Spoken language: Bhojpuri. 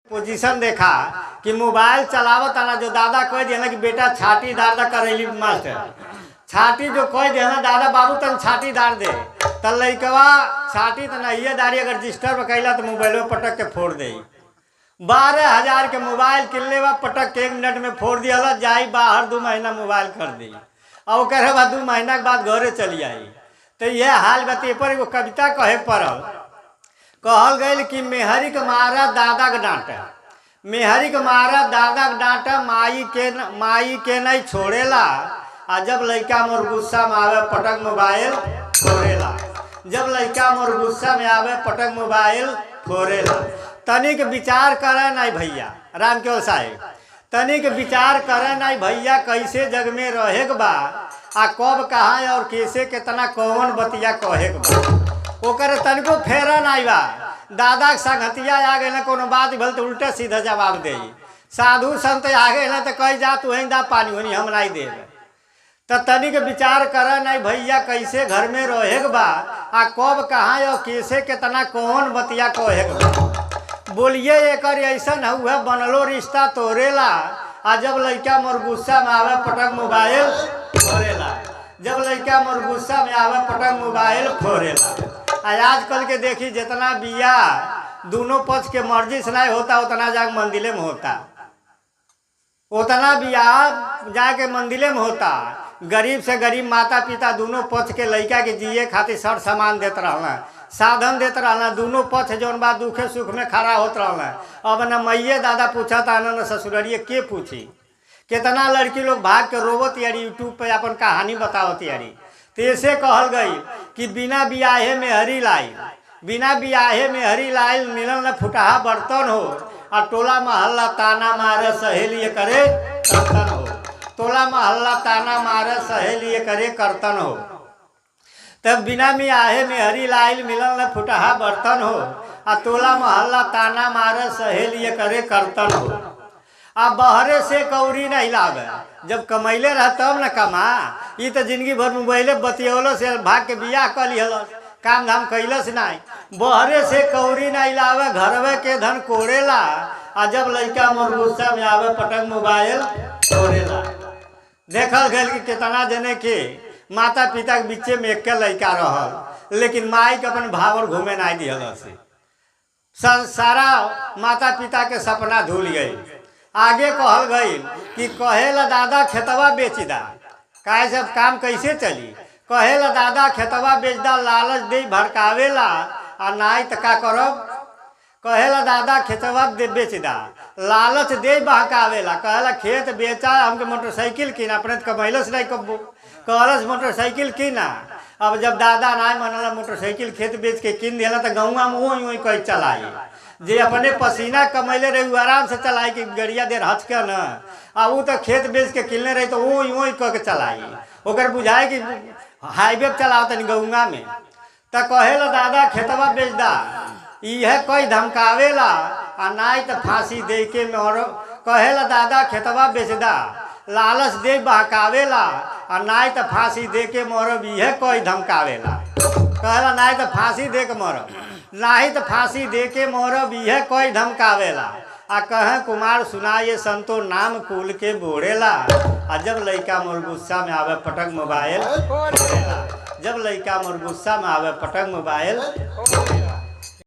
पोजीशन देखा कि मोबाइल चलावत आना जो दादा कह दिया ना कि बेटा छाती दादा करेली मास्टर छाती जो कह दिया ना दादा बाबू तन छाती दार दे तल लइकवा छाती तो नहीं दारी अगर डिस्टर्ब कैला तो मोबाइल पटक के फोड़ दे 12,000 के मोबाइल किनले बा पटक के 1 मिनट में फोड़ दिया जाई बाहर 2 महीना मोबाइल कर दी और कहे बा 2 महीना के बाद घरे चली आई। तो यह हाल बते पर एगो कविता कहे पड़ल कहल गई कि मेहरी के मारा दादा के डांटे मेहरी के मारा दादा के डांटे माई के नहीं छोड़ेला आ जब लड़का मोर गुस्सा में आवे पटक मोबाइल फोड़ेला जब लड़का मोर गुस्सा में आवे पटक मोबाइल फोड़ेला। तनिक विचार करे नहीं भैया राम केवल साहेब तनिक विचार करे नहीं भैया कैसे जग में रहे के बा आ कब कहाँ और कैसे कितना कौन बतिया कहे के बा ओकर तनिको फेरा नहीं बा दादा के संगतिया आ गए ना कोनो बात भल तो उल्टा सीधा जवाब दे साधु संत आ गए ना तो कही जा तू वहीं दा पानी होनी हम नहीं देव तो तनिक विचार करे नहीं भैया कैसे घर में रहे के बा आ कब कहाँ और कैसे कितना कौन बतिया कहे के बा बोलिए एक ऐसा हुआ बनलो रिश्ता तोड़ेला आ जब लड़का मोर गुस्सा में आवे पटक मोबाइल फोड़ेला जब लड़का मोर गुस्सा में आवे पटक मोबाइल फोड़ेला। आजकल के देखी जितना बिया दोनों पक्ष के मर्जी से नहीं होता उतना जाके मंदिले में होता उतना बिया जाके मंदिले में होता। गरीब से गरीब माता पिता दोनों पक्ष के लड़का के जिए खातिर सर सामान देते रहना साधन देते रहना दोनों पक्ष जौन बा दुखे सुख में खड़ा होते रहना। अब न मैये दादा पूछा था न ससुररिये के पूछी कितना लड़की लोग भाग के रोवत यारी यूट्यूब पे अपन कहानी बतावत यारी। तो ऐसे कहल गई कि बिना बियाहे में हरी लाई बिना बियाहे में हरी लाई मिलन न फुटहा बर्तन हो और टोला महल्ला ताना मारे सहेली करे कर्तन हो टोला महल्ला ताना मारे सहेली करे कर्तन हो। तब बिना बियाहे में हरी लाई मिलन न फुटहा बर्तन हो और टोला महल्ला ताना मारे सहेली करे कर्तन हो। अब बहरे से कौड़ी नहीं लागे जब कमैले रह तब न कमा ये तो जिंदगी भर मोबाइले बतियोलो से भाग के बियाह कर लिहल काम धाम कैलस नहीं बहरे से कौड़ी नहीं लावे घरवे के धन कोड़ेला आ जब लड़का मोर गुस्सा में आवे पटक मोबाइल तोड़ेला। देखल गल कि कितना जने के माता पिता के बीचे में एक लड़का रहल लेकिन माई के अपन भावर घूमे नहीं दिहल से सारा माता पिता के सपना धुल गई। आगे कहल गई कि कहेला दादा खेतवा बेच दा काहे सब काम कैसे चली कहेला दादा खेतवा बेच दा लालच दे भड़कावेला आ नाई त का करब कहेला दादा खेतवा बेच दा लालच दे बहकावेला कहेला खेत बेचा हमके मोटरसाइकिल किना अपने कमैलस नहीं कब्बो कहलस मोटरसाइकिल किना। अब जब दादा ना मनला मोटरसाइकिल खेत बेच के किन दिला तो गौवा में वही वही कहीं चलाई जे अपने पसीना कमैले रही आराम से चलाई कि गड़िया देर हच के न आ वो तो खेत बेच के किनले रही तो वही वही कह के चलाई ओकर बुझाए कि हाईवे चलाओ तनी गौवा में तो कहेला दादा खेतवा बेच दा यह कोई धमकावेला आ नाई तो फांसी दे के मोर कहेला दादा खेतवा बेच दा लालच दे बहकावेला आ नाई तो फांसी दे के मरब यह कोई धमकावेला कहला नाई तो फांसी दे के मरब नाही तो फांसी दे के मरब यह कोई धमकावेला आ कहे कुमार सुनाए संतो नाम कुल के बोड़ेला आ जब लड़का मोर गुस्सा में आवे पटक मोबाइल जब लड़का मोर गुस्सा में आवे पटक मोबाइल